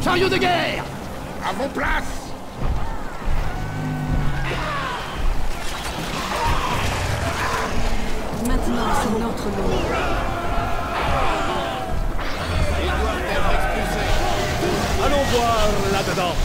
Chariot de guerre! À vos places! Maintenant, c'est notre lot. Allons voir là-dedans.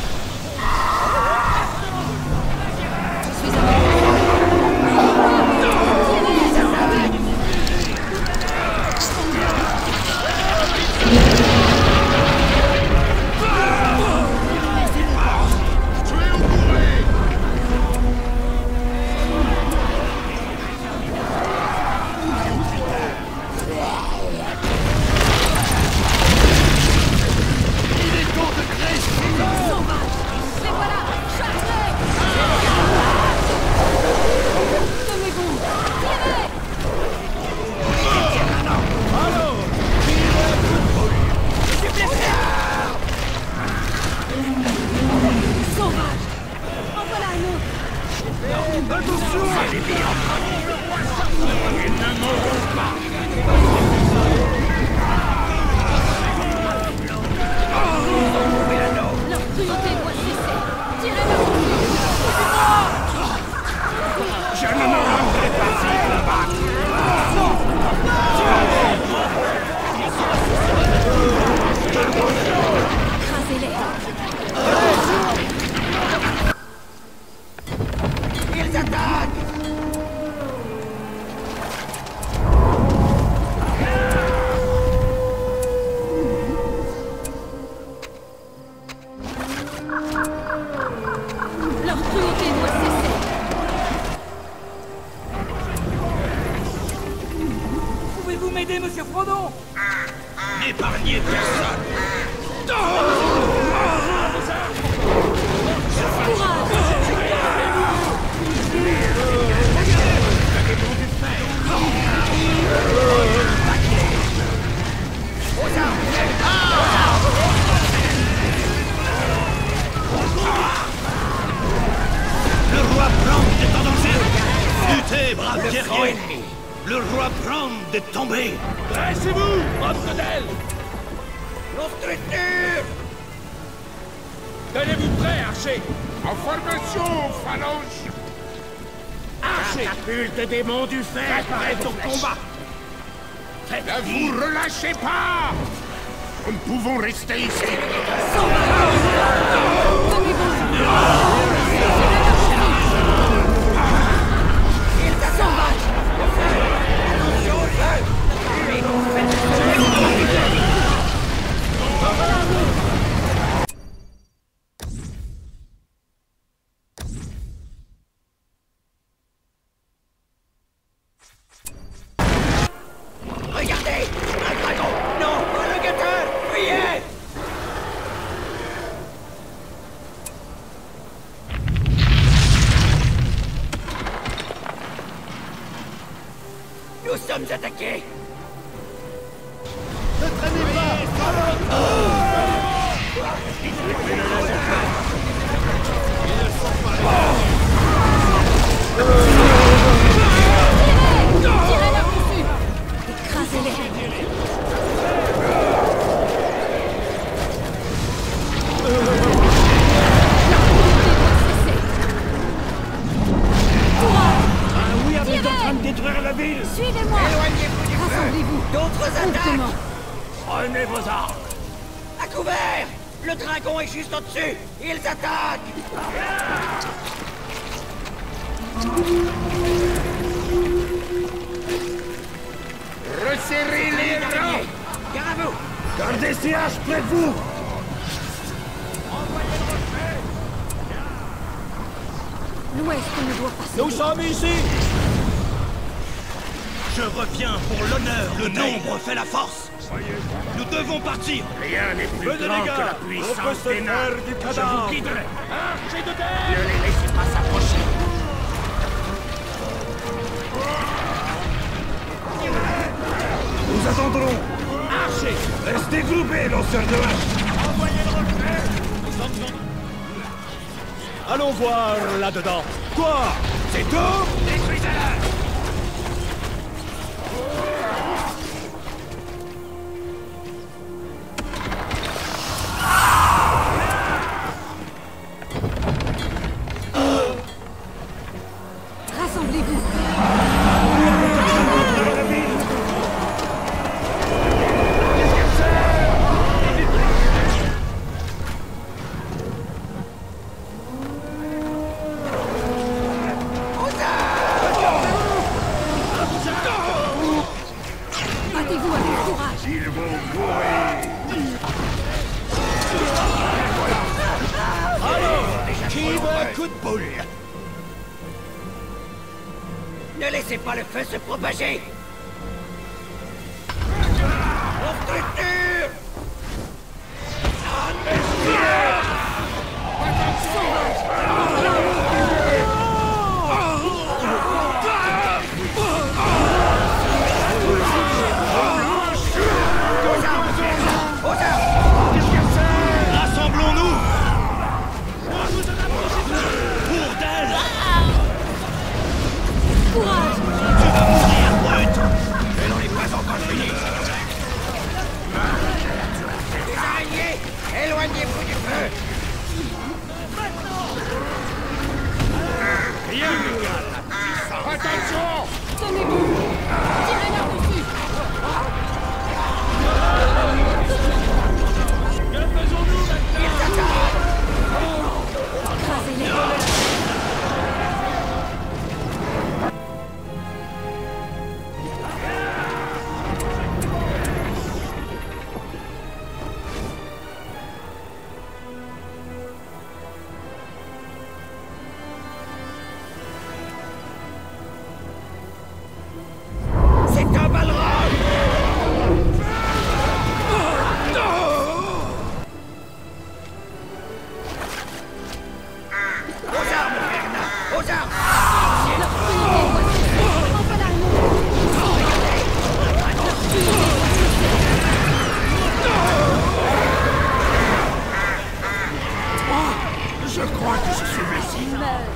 Je suis avec vous. Le roi Brand est tombé. Dressez-vous, votre d'aile. Nos structures. Tenez-vous prêts, archer. En formation, phalange! Archer. Catapulte des monts du fer. Prête au combat. Ne vous relâchez pas! Nous ne pouvons rester ici! Regardez! Un dragon! Non! Le guetteur! Fuyez! Nous sommes attaqués! Ne traînez pas. Tirez leur dessus! Écrasez-les! Oui, avec en train de détruire la ville! Suivez-moi! Éloignez-vous du feu! Rassemblez-vous! D'autres attaques! Promptement! Prenez vos armes! À couvert! Le dragon est juste au-dessus! Ils attaquent! Resserrez les rangs! Gare à vous! Gardez ces haches près de vous. L'Ouest ne doit pas Nous sommes ici. Je reviens pour l'honneur! Le nombre fait la force! Nous devons partir! Rien n'est plus Venez grand les que la gars, on puissance peut se des nains! faire du Je cadavre. vous guiderai! Archer de Ne terre. les laissez pas s'approcher! Nous attendrons. Archer. Restez groupés, lanceurs de haches. Envoyez le reflet. Nous sommes en... Allons voir là-dedans. Quoi? C'est tout? Détruisez-le! Battez-vous avec courage. Ils vont mourir. Qui veut un coup de boule? Ne laissez pas le feu se propager. En structure. Rassemblons-nous! Bourdelle! Courage. Tu vas mourir, brute! Elle n'en est pas encore finie. Les araignées, éloignez-vous du feu. Rien ne calme. Attention! Tenez-vous. Tirez là-dessus. Que faisons-nous maintenant? Écrasez-les. C'est un Balrog. Aux armes, Verna. Aux armes. Leur priorité doit cesser. Enfin l'armée. Leur priorité doit Je crois que je suis blessé. cesser. Meurt.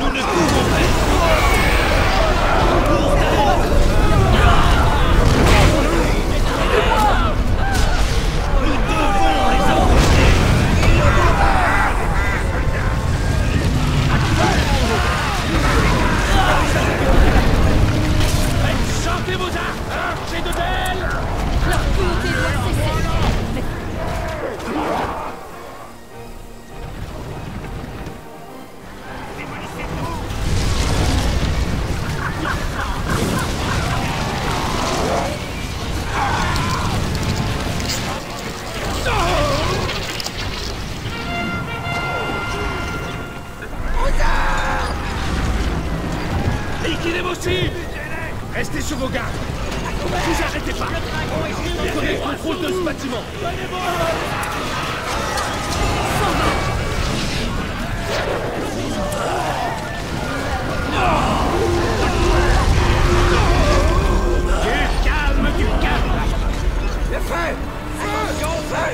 Nous ne pouvons pas! Nous devons les empêcher! Chantez vos armes! Archers de Belle! Leur cruauté doit cesser. Liquidez-vous-ci! Restez sur vos gardes! Vous arrêtez pas! Prenez le contrôle de ce bâtiment! Du calme, du calme. Le feu. Attention au feu.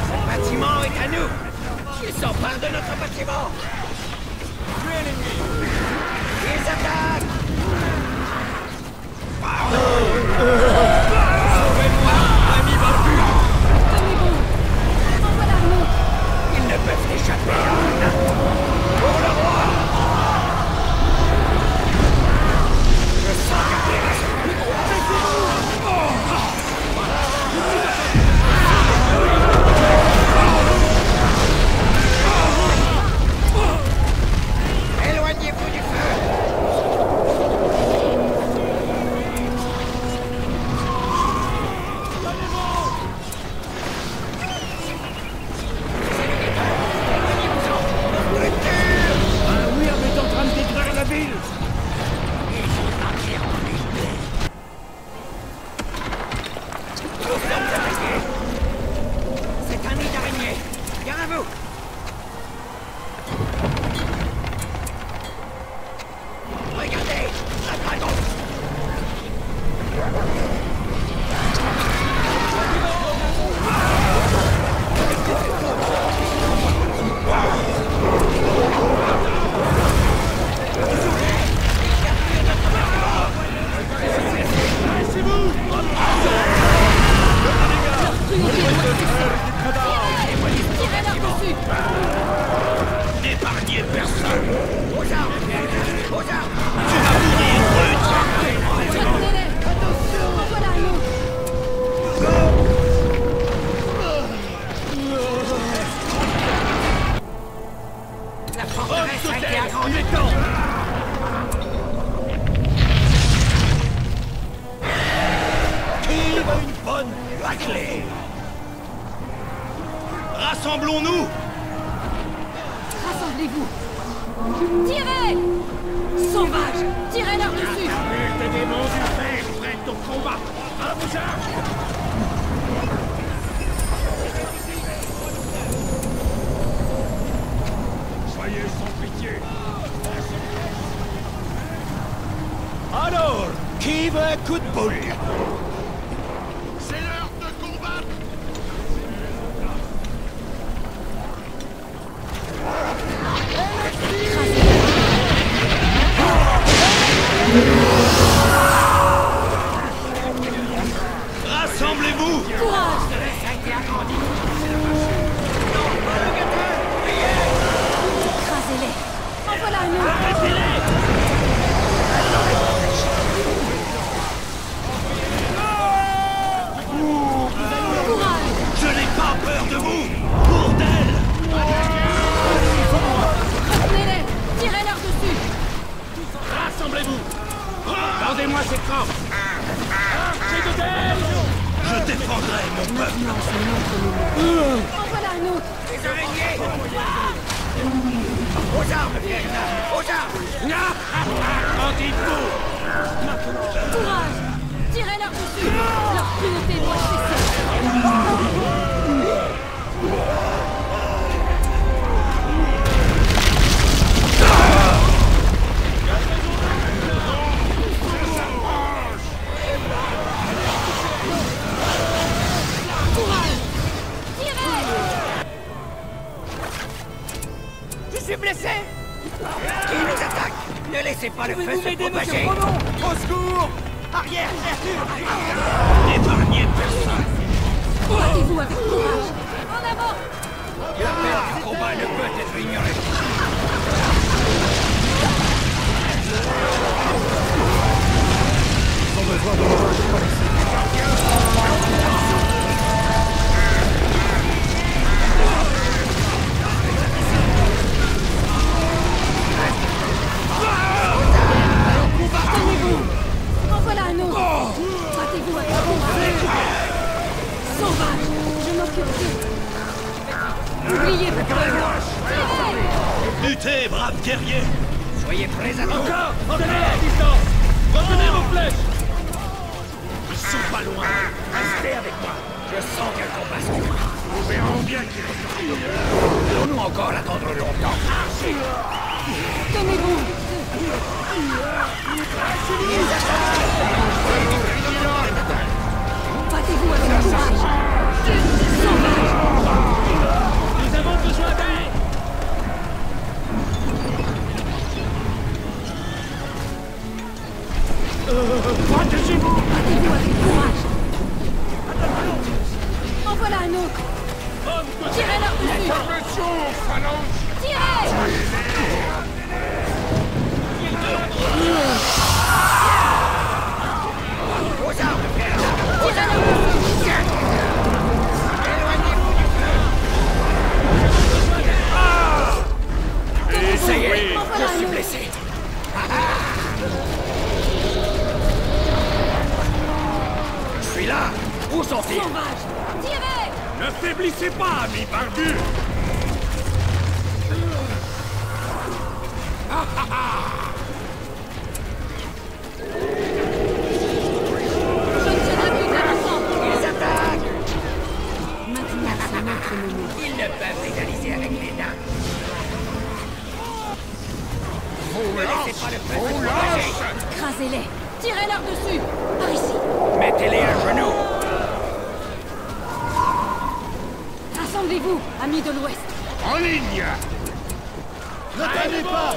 Ce bâtiment est à nous. Ils s'emparent de notre bâtiment. Ils attaquent. Sauvez-moi, ami vaincu. Tenez-vous. Envoie l'armée. Ils ne peuvent échapper à rien. Pour le roi. Je sens garder la éloignez-vous du feu. une bonne raclée. Rassemblons-nous. Rassemblez-vous. Tirez! Sauvages! Tirez-leur dessus! Des démons du fer prêts au combat. À vos armes. Soyez sans pitié. Alors, qui veut un coup de boule? C'est l'heure de combattre. Rassemblez-vous! Courage! Écrasez-les! En voilà un autre! Courage! Je n'ai pas peur de vous! Bourdel! Retenez-les! Tirez-leur dessus! Rassemblez-vous. Tendez-moi ces crampes. Je défendrai mon peuple! En voilà un autre! Les araignées! Aux armes, Fiona! Aux armes! Rendez-vous. Courage! Tirez-leur dessus! Leur cruauté doit cesser! Courage! Tirez! Je suis blessé! Qui nous attaque? Ne laissez pas le feu se propager! Au secours! Arrière! N'épargnez personne! Battez-vous avec courage! En avant! L'appel du combat ne peut être ignoré! Tenez-vous! En voilà un autre! Battez-vous avec courage! Sauvage! Je m'occupe d'eux! Oubliez vos problèmes! Tirez! Luttez, braves guerriers! Soyez prêts à tout! Encore! Tenez à distance! Retenez vos flèches! Ils sont pas loin! Restez avec moi! Je sens qu'elle bascule! Nous verrons bien qui reste. Allons-nous encore attendre longtemps? Tenez-vous! Battez-vous avec courage! Sauvage! Nous avons besoin d'aide! Protégez-vous. Battez-vous avec courage! En voilà un autre! Tirez-leur dessus! Attention, phalange. Tirez! Aux armes, Fiona! Tirez-leur dessus! Éloignez-vous du feu! Tenez-vous! Ça y est, En voilà je suis un autre! blessé! Je suis là! Où sont-ils? Sauvage! Tirez! Ne faiblissez pas, ami barbu. Je ne tiendrai plus qu'à l'enfant! Ils attaquent! Maintenant, c'est notre moment. Ils ne peuvent rivaliser avec les nains! Ne laissez pas le feu se propager! Écrasez-les! Tirez-leur dessus! Par ici! Mettez-les à genoux! Rassemblez-vous, amis de l'Ouest! En ligne. Ne tardez pas!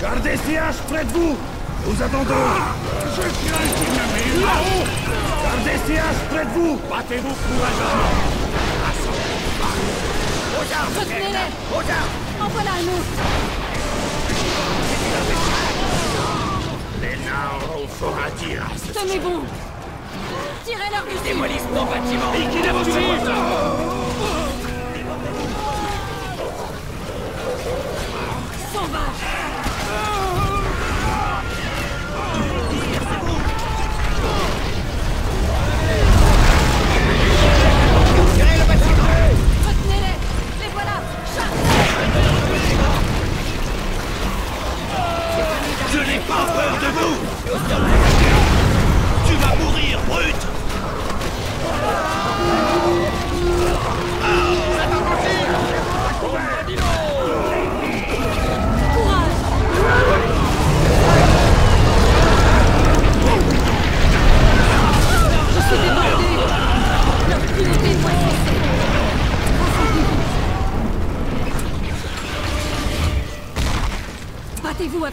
Gardez ces haches près de vous! Nous attendons! Je crains qu'il ne m'ait là-haut. Gardez ces haches près de vous! Battez-vous courageusement. Aux armes, Retenez-les! Fiona! Aux armes! En voilà un autre! Les nains auront fort à dire à ce Tenez-vous! Tirez-leur dessus! Démolissent nos bâtiments! Liquidez vos cibles! Sauvage!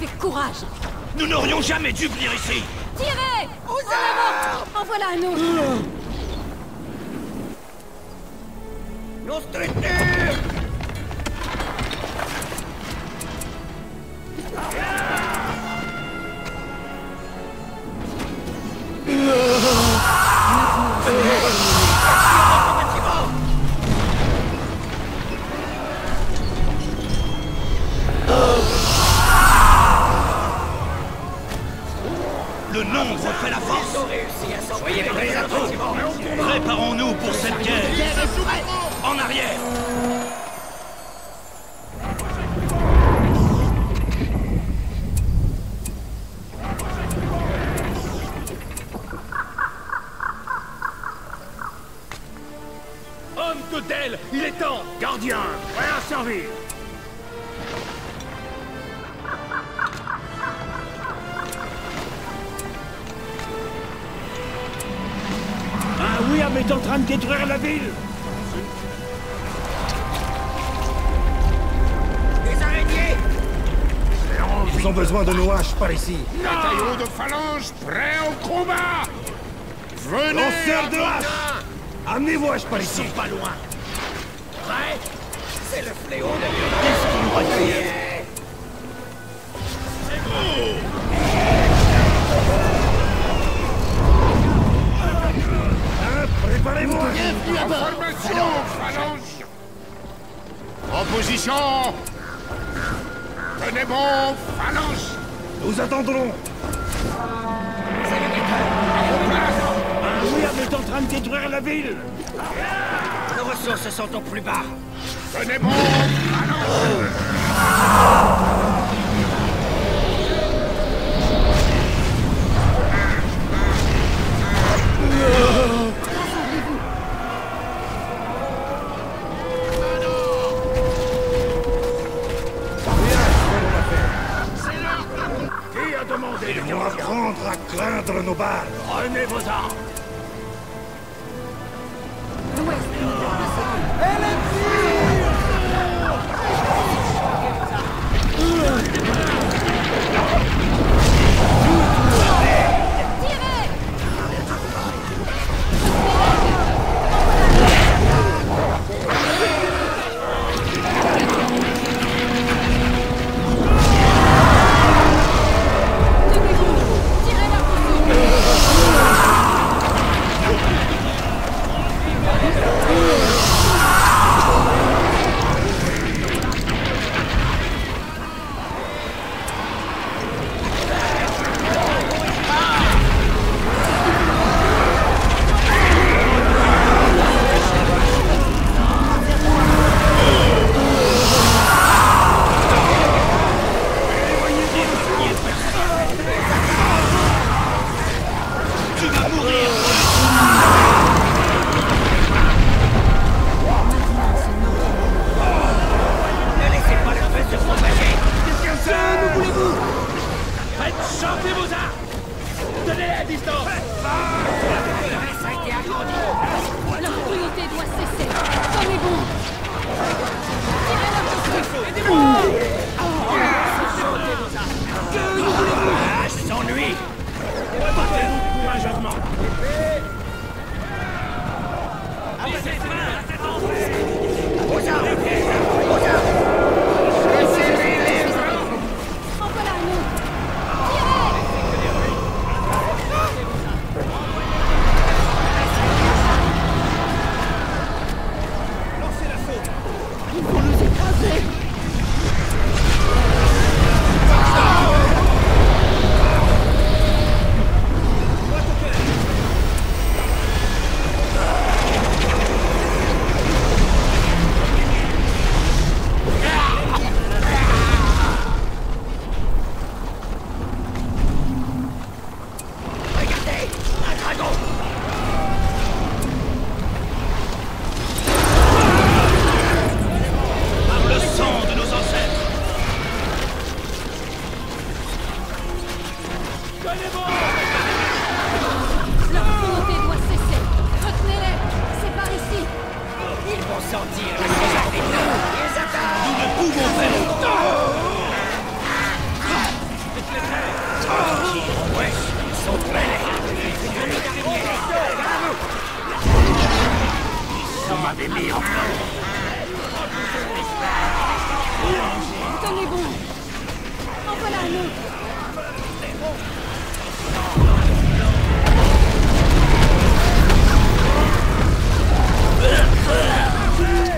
avec courage. Nous n'aurions jamais dû venir ici. Tirez! En avant! En voilà un autre! Nos structures! Le nombre fait la force. Soyez prêts à tout! Préparons-nous pour cette guerre. En arrière. Homme de Del, il est temps. Gardien, prêt à servir. Ah oui, mais est en train de détruire la ville. Des araignées! Ils ont besoin de nos haches par ici. Bataillon de phalange, prêt au combat. Venez, Lanceurs de Abondin. haches. Amenez vos haches par ici. Pas loin. Prêt? C'est le fléau de l'urbanisme. Préparez-vous. En formation, phalange. En position. Tenez bon, phalange. Nous attendrons. Ah oui, mais est en train de détruire la ville. Nos ressources sont au plus bas. Tenez bon, phalange. Qui a demandé Ils vont apprendre à craindre nos balles. Prenez vos armes. mis en feu. Tenez bon. En voilà un autre.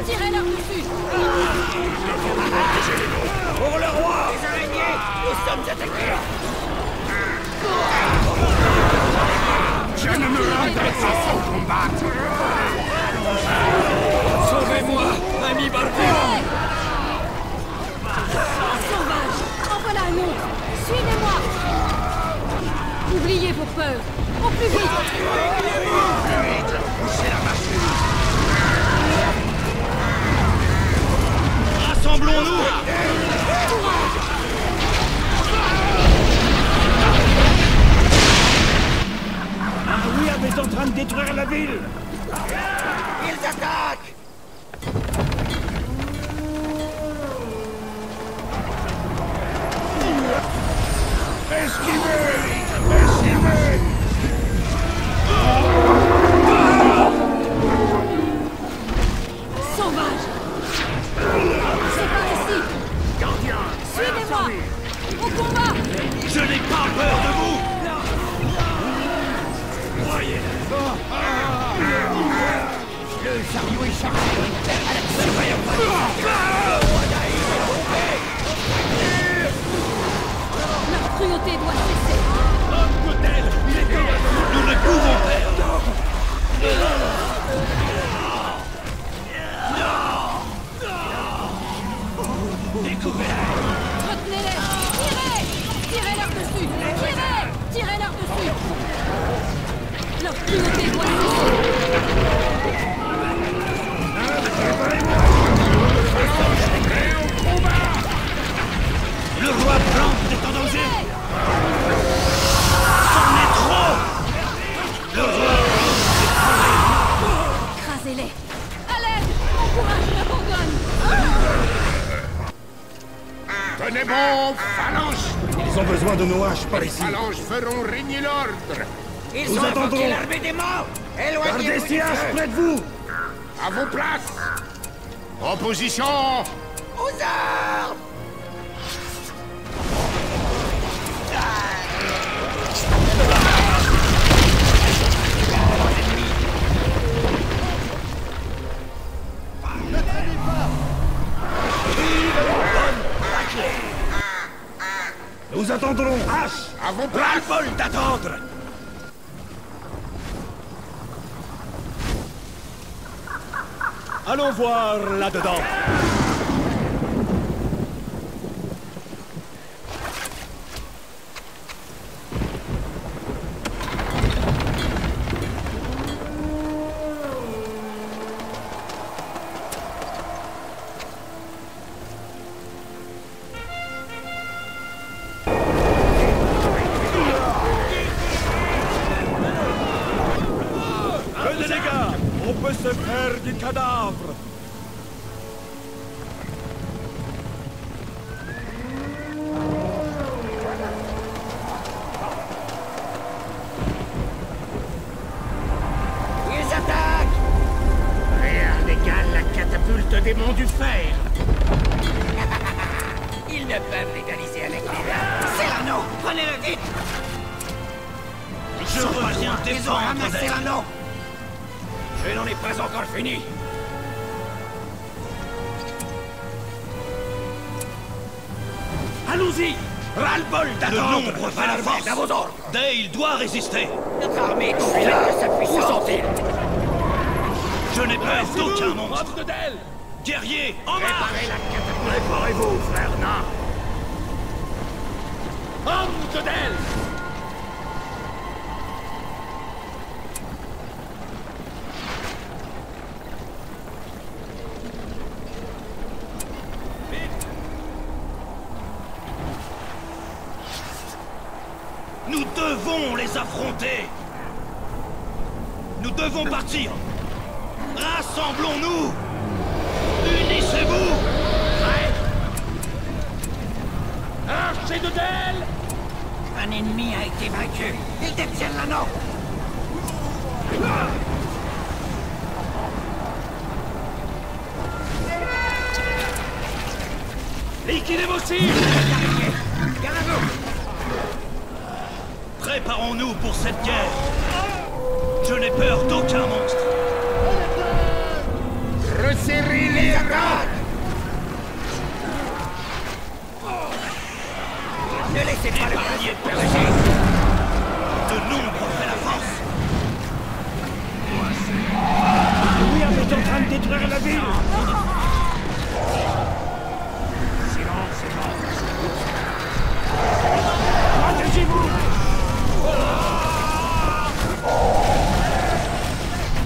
Tirez-leur dessus. Pour le roi! Les araignées! Nous sommes attaqués! Je ne me rendrai pas sans combattre. Sauvez-moi, ami Barbu! Sauvage. En voilà un autre. Suivez-moi. Oubliez vos peurs. Au plus vite. Poussez la machine. Rassemblons-nous! Un Wyrm est en train de détruire la ville! Ils attaquent! Esquivez! Esquivez! Sauvage. C'est par ici. Gardien, Suivez-moi. Au combat. Je n'ai pas peur de vous! le chariot est chargé. La cruauté doit cesser. Nous ne pouvons perdre! Retenez-les. Tirez. Tirez-leur dessus. Tirez. Tirez-leur dessus. Leur cruauté doit Le roi blanc est en danger! C'en est trop! Le roi écrasez-les. À l'aide. Mon courage m'abandonne. Tenez bon, phalange. Ils ont besoin de nos haches par Les ici. phalanges feront régner l'ordre. Ils Nous ont attendrons. invoqué l'armée des morts! Gardez Éloignez-vous ces du haches feu! près de vous! À vos places. Opposition. Aux armes! Nous attendrons! Hache! À vos places. ras-le-bol d'attendre! Allons voir là-dedans! Peu de dégâts! On peut se faire du cadavre! Ils attaquent! Rien n'égale la catapulte des monts du fer. Ils ne peuvent rivaliser avec les... C'est l'anneau! Prenez-le vite! Je reviens Ils ont défendre ramassé d'elle. l'anneau! Je n'en ai pas encore fini! Allons-y! Ras-le-bol d'attendre! Le nombre fait la force! À vos ordres! Dale doit résister! Notre armée est complète de sa puissance! Où sont-ils? Je n'ai peur d'aucun monstre! Guerrier, en marche! Préparez la catapulte. Préparez-vous, frère nain. Homme de Dale! Nous devons les affronter! Nous devons partir! Rassemblons-nous! Unissez-vous! Archer de Dale! Un ennemi a été vaincu! Ils détiennent l'anneau! Liquidez-vous aussi! Préparons-nous pour cette guerre. Je n'ai peur d'aucun monstre. Resserrez les rangs! Ne laissez pas le premier périr. De nombre fait la force. William est en train de détruire la ville! Silence et mort. Protégez-vous!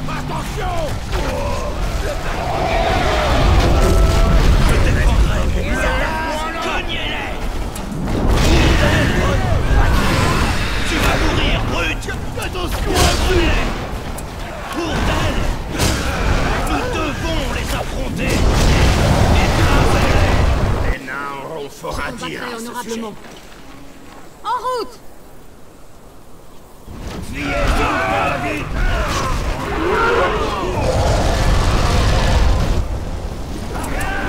Attention! Je défendrai mon peuple. Cognez-les! Tu vas mourir, brute! Attention! Pour d'elle! Nous devons les affronter! Écrasez-les! Les nains auront fort à dire à ce sujet. honorablement. En route! Il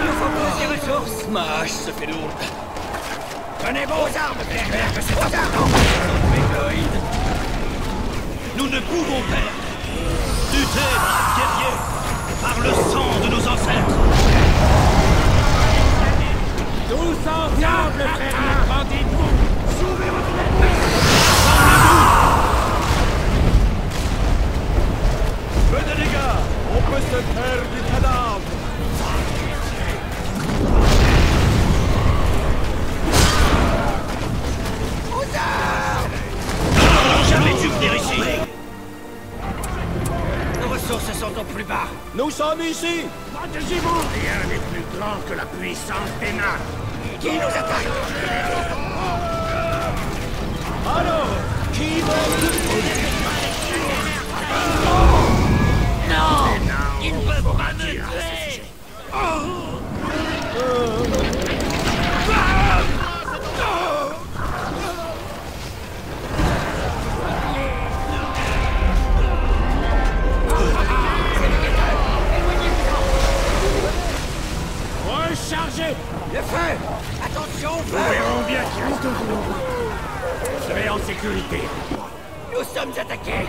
nous faut plus de ressources. Ma hache se fait lourde. Prenez vos armes, j'espère que c'est vos armes. Nous ne pouvons perdre. Luttez, braves guerriers, par le sang de nos ancêtres. Tous ensemble, frères, rendez-vous! Venez les gars! On peut se faire du cadavre! Nous n'avons jamais dû venir ici. Nos ressources sont au plus bas. Nous sommes ici! Protégez-vous! Rien n'est plus grand que la puissance des nains! Qui nous attaque? Alors, qui va Les nains ils ne peuvent pas me tuer! Rechargez! Le feu! Attention au Nous feu! verrons bien qui reste. Vous serez en sécurité. Nous sommes attaqués!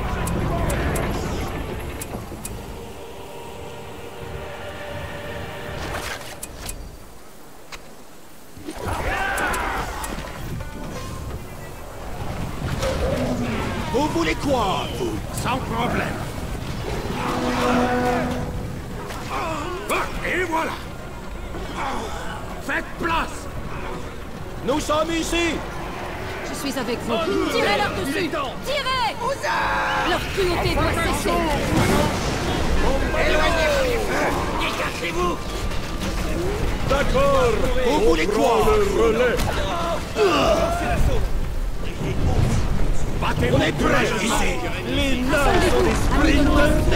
Vous voulez quoi, vous? Sans problème. Et voilà! Faites place! Nous sommes ici! Je suis avec vous. Tirez-leur dessus! Tirez! Leur cruauté doit cesser! Éloignez-vous du feu! Dégagez-vous! D'accord! Vous voulez quoi? Le relais! On est prêts ici! Les nains sont des Amis de l'Ouest.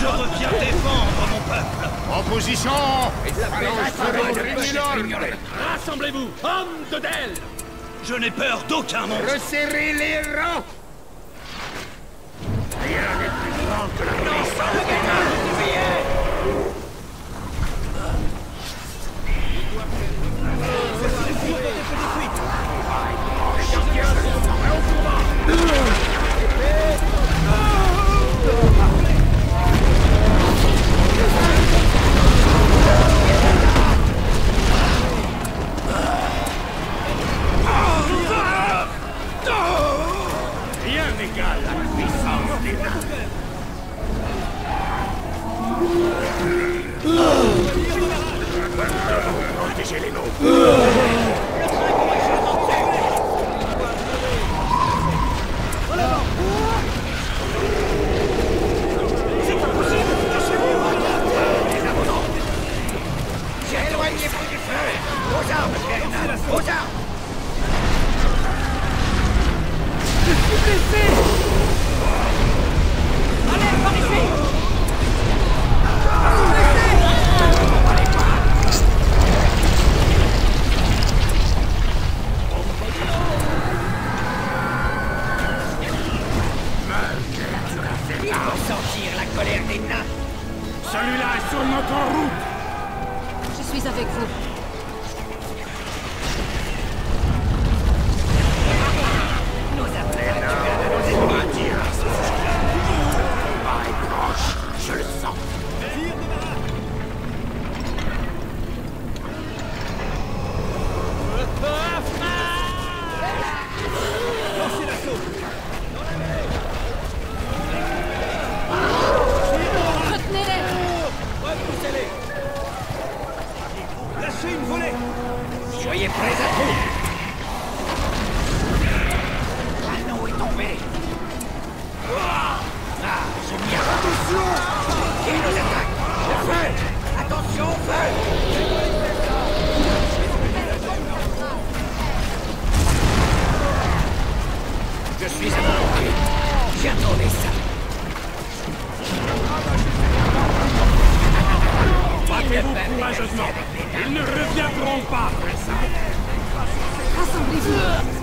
Je reviens défendre mon peuple. En position! Allons se l'ordre! Rassemblez-vous! Hommes de Del! Je n'ai peur d'aucun monstre. Resserrez les rangs! Rien n'est plus grand que la puissance des nains! Rien n'égale la puissance des nains! Protégez les nôtres! Éloignez-vous du feu! Aux armes, frères! Aux armes! Je suis blessé! Allez, par ici! Il faut sentir la colère des nains! Celui-là est sur notre route! Je suis avec vous. J'attendais ça. Battez-vous courageusement. Ils ne reviendront pas après ça. Rassemblez-vous.